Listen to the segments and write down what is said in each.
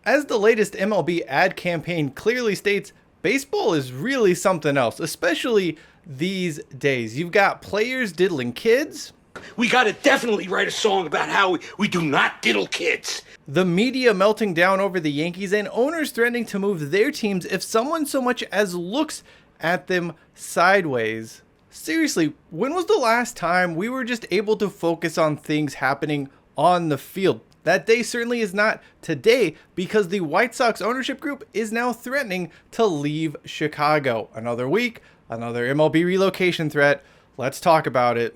As the latest MLB ad campaign clearly states, baseball is really something else, especially these days. You've got players diddling kids. We gotta definitely write a song about how we do not diddle kids. The media melting down over the Yankees and owners threatening to move their teams if someone so much as looks at them sideways. Seriously, when was the last time we were just able to focus on things happening on the field? That day certainly is not today, because the White Sox ownership group is now threatening to leave Chicago. Another week, another MLB relocation threat. Let's talk about it.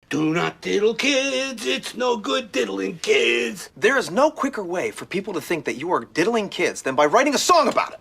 Do not diddle kids, it's no good diddling kids. There is no quicker way for people to think that you are diddling kids than by writing a song about it.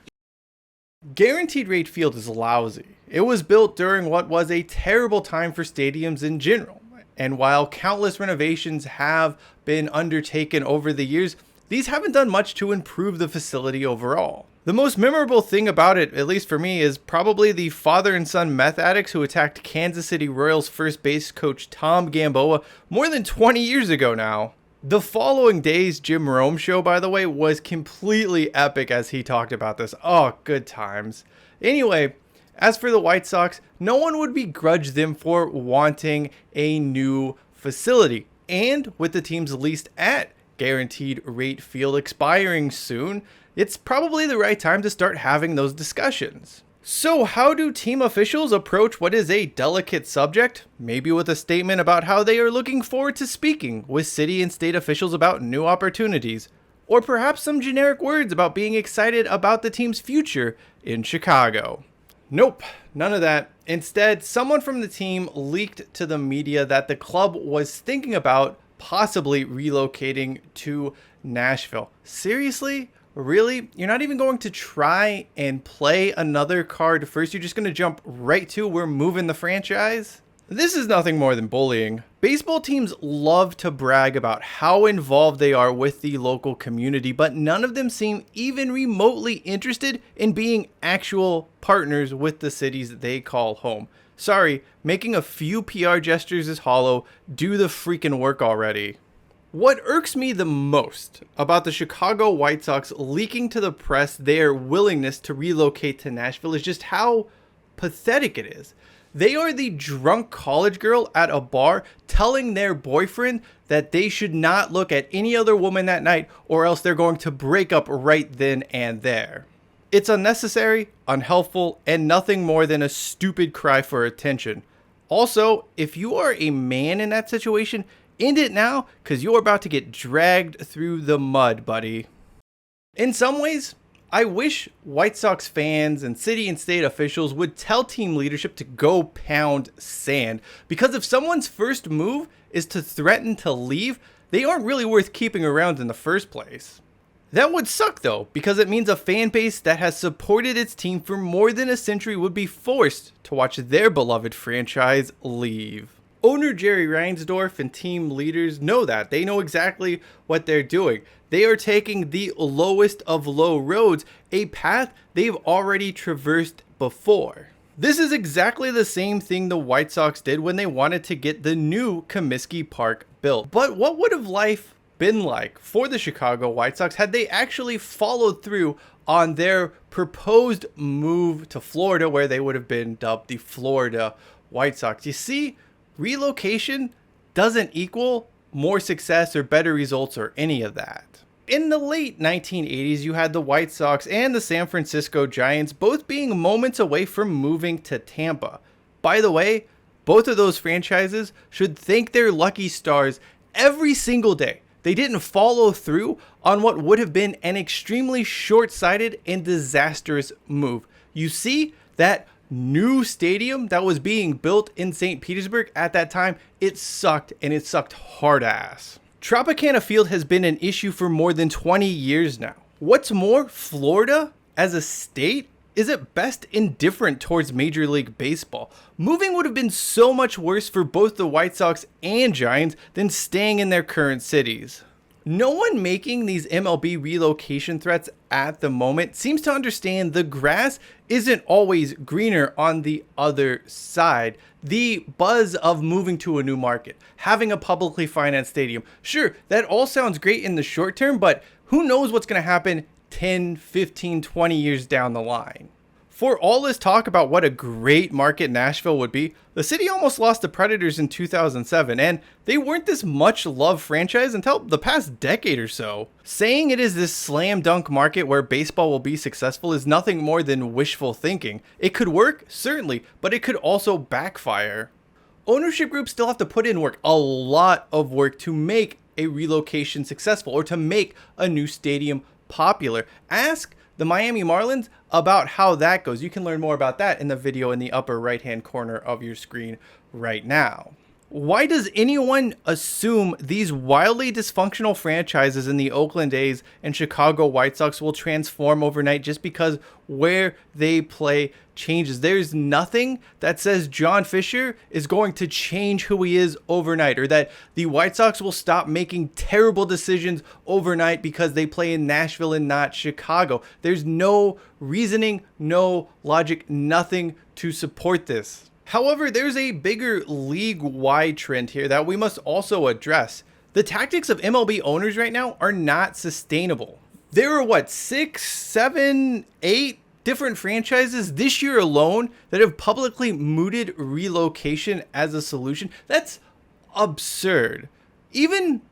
Guaranteed Rate Field is lousy. It was built during what was a terrible time for stadiums in general. And while countless renovations have been undertaken over the years, these haven't done much to improve the facility overall. The most memorable thing about it, at least for me, is probably the father and son meth addicts who attacked Kansas City Royals first base coach Tom Gamboa more than 20 years ago now. The following day's Jim Rome show, by the way, was completely epic as he talked about this. Oh, good times. Anyway, as for the White Sox, no one would begrudge them for wanting a new facility. And with the team's lease at Guaranteed Rate Field expiring soon, it's probably the right time to start having those discussions. So how do team officials approach what is a delicate subject? Maybe with a statement about how they are looking forward to speaking with city and state officials about new opportunities. Or perhaps some generic words about being excited about the team's future in Chicago. Nope, none of that. Instead, someone from the team leaked to the media that the club was thinking about possibly relocating to Nashville. Seriously? Really? You're not even going to try and play another card first? You're just going to jump right to we're moving the franchise? This is nothing more than bullying. Baseball teams love to brag about how involved they are with the local community, but none of them seem even remotely interested in being actual partners with the cities that they call home. Sorry, making a few PR gestures is hollow. Do the freaking work already. What irks me the most about the Chicago White Sox leaking to the press their willingness to relocate to Nashville is just how pathetic it is. They are the drunk college girl at a bar telling their boyfriend that they should not look at any other woman that night or else they're going to break up right then and there. It's unnecessary, unhelpful, and nothing more than a stupid cry for attention. Also, if you are a man in that situation, end it now, because you're about to get dragged through the mud, buddy. In some ways, I wish White Sox fans and city and state officials would tell team leadership to go pound sand, because if someone's first move is to threaten to leave, they aren't really worth keeping around in the first place. That would suck though, because it means a fan base that has supported its team for more than a century would be forced to watch their beloved franchise leave. Owner Jerry Reinsdorf and team leaders know that. They know exactly what they're doing. They are taking the lowest of low roads, a path they've already traversed before. This is exactly the same thing the White Sox did when they wanted to get the new Comiskey Park built. But what would have life been like for the Chicago White Sox had they actually followed through on their proposed move to Florida, where they would have been dubbed the Florida White Sox? You see, relocation doesn't equal more success or better results or any of that. In the late 1980s, you had the White Sox and the San Francisco Giants both being moments away from moving to Tampa. By the way, both of those franchises should thank their lucky stars every single day. They didn't follow through on what would have been an extremely short-sighted and disastrous move. You see, that new stadium that was being built in St. Petersburg at that time, it sucked, and it sucked hard ass. Tropicana Field has been an issue for more than 20 years now. What's more, Florida as a state is at best indifferent towards Major League Baseball. Moving would have been so much worse for both the White Sox and Giants than staying in their current cities. No one making these MLB relocation threats at the moment seems to understand the grass isn't always greener on the other side. The buzz of moving to a new market, having a publicly financed stadium, sure, that all sounds great in the short term, but Who knows what's going to happen 10, 15, 20 years down the line? For all this talk about what a great market Nashville would be, the city almost lost the Predators in 2007, and they weren't this much loved franchise until the past decade or so. Saying it is this slam dunk market where baseball will be successful is nothing more than wishful thinking. It could work, certainly, but it could also backfire. Ownership groups still have to put in work, a lot of work, to make a relocation successful or to make a new stadium popular. Ask the Miami Marlins about how that goes. You can learn more about that in the video in the upper right hand corner of your screen right now. Why does anyone assume these wildly dysfunctional franchises in the Oakland A's and Chicago White Sox will transform overnight just because where they play changes? There's nothing that says John Fisher is going to change who he is overnight, or that the White Sox will stop making terrible decisions overnight because they play in Nashville and not Chicago. There's no reasoning, no logic, nothing to support this. However, there's a bigger league-wide trend here that we must also address. The tactics of MLB owners right now are not sustainable. There are 6, 7, 8 different franchises this year alone that have publicly mooted relocation as a solution. That's absurd. Even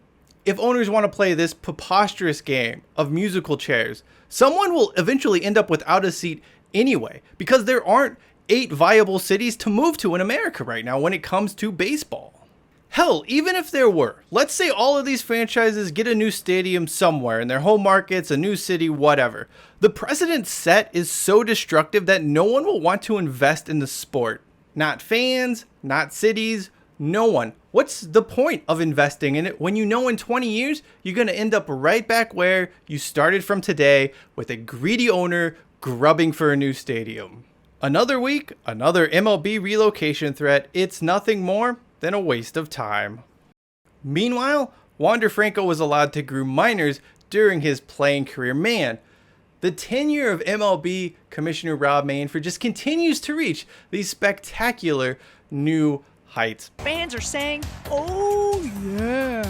if owners want to play this preposterous game of musical chairs, someone will eventually end up without a seat anyway, because there aren't 8 viable cities to move to in America right now when it comes to baseball. Hell, even if there were, let's say all of these franchises get a new stadium somewhere in their home markets, a new city, whatever. The precedent set is so destructive that no one will want to invest in the sport. Not fans, not cities, no one. What's the point of investing in it when you know in 20 years you're going to end up right back where you started from today, with a greedy owner grubbing for a new stadium? Another week, another MLB relocation threat. It's nothing more than a waste of time. Meanwhile, Wander Franco was allowed to groom minors during his playing career. Man, the tenure of MLB Commissioner Rob Manfred just continues to reach these spectacular new heights. Fans are saying, oh yeah.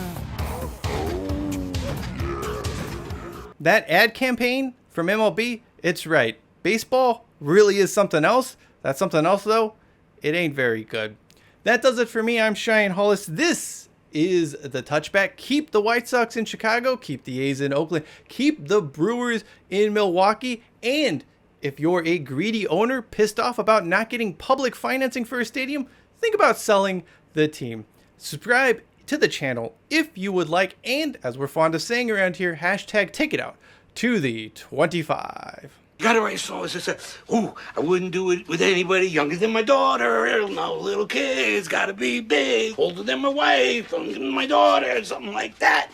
That ad campaign from MLB, it's right. Baseball really is something else. That something else, though, it ain't very good. That does it for me. I'm Cheyenne Hollis. This is the Touchback. Keep the White Sox in Chicago. Keep the A's in Oakland. Keep the Brewers in Milwaukee. And if you're a greedy owner pissed off about not getting public financing for a stadium, think about selling the team. Subscribe to the channel if you would like. And as we're fond of saying around here, hashtag take it out to the 25. You gotta write songs that say, ooh, I wouldn't do it with anybody younger than my daughter. No, little kids gotta be big, older than my wife, my daughter, something like that.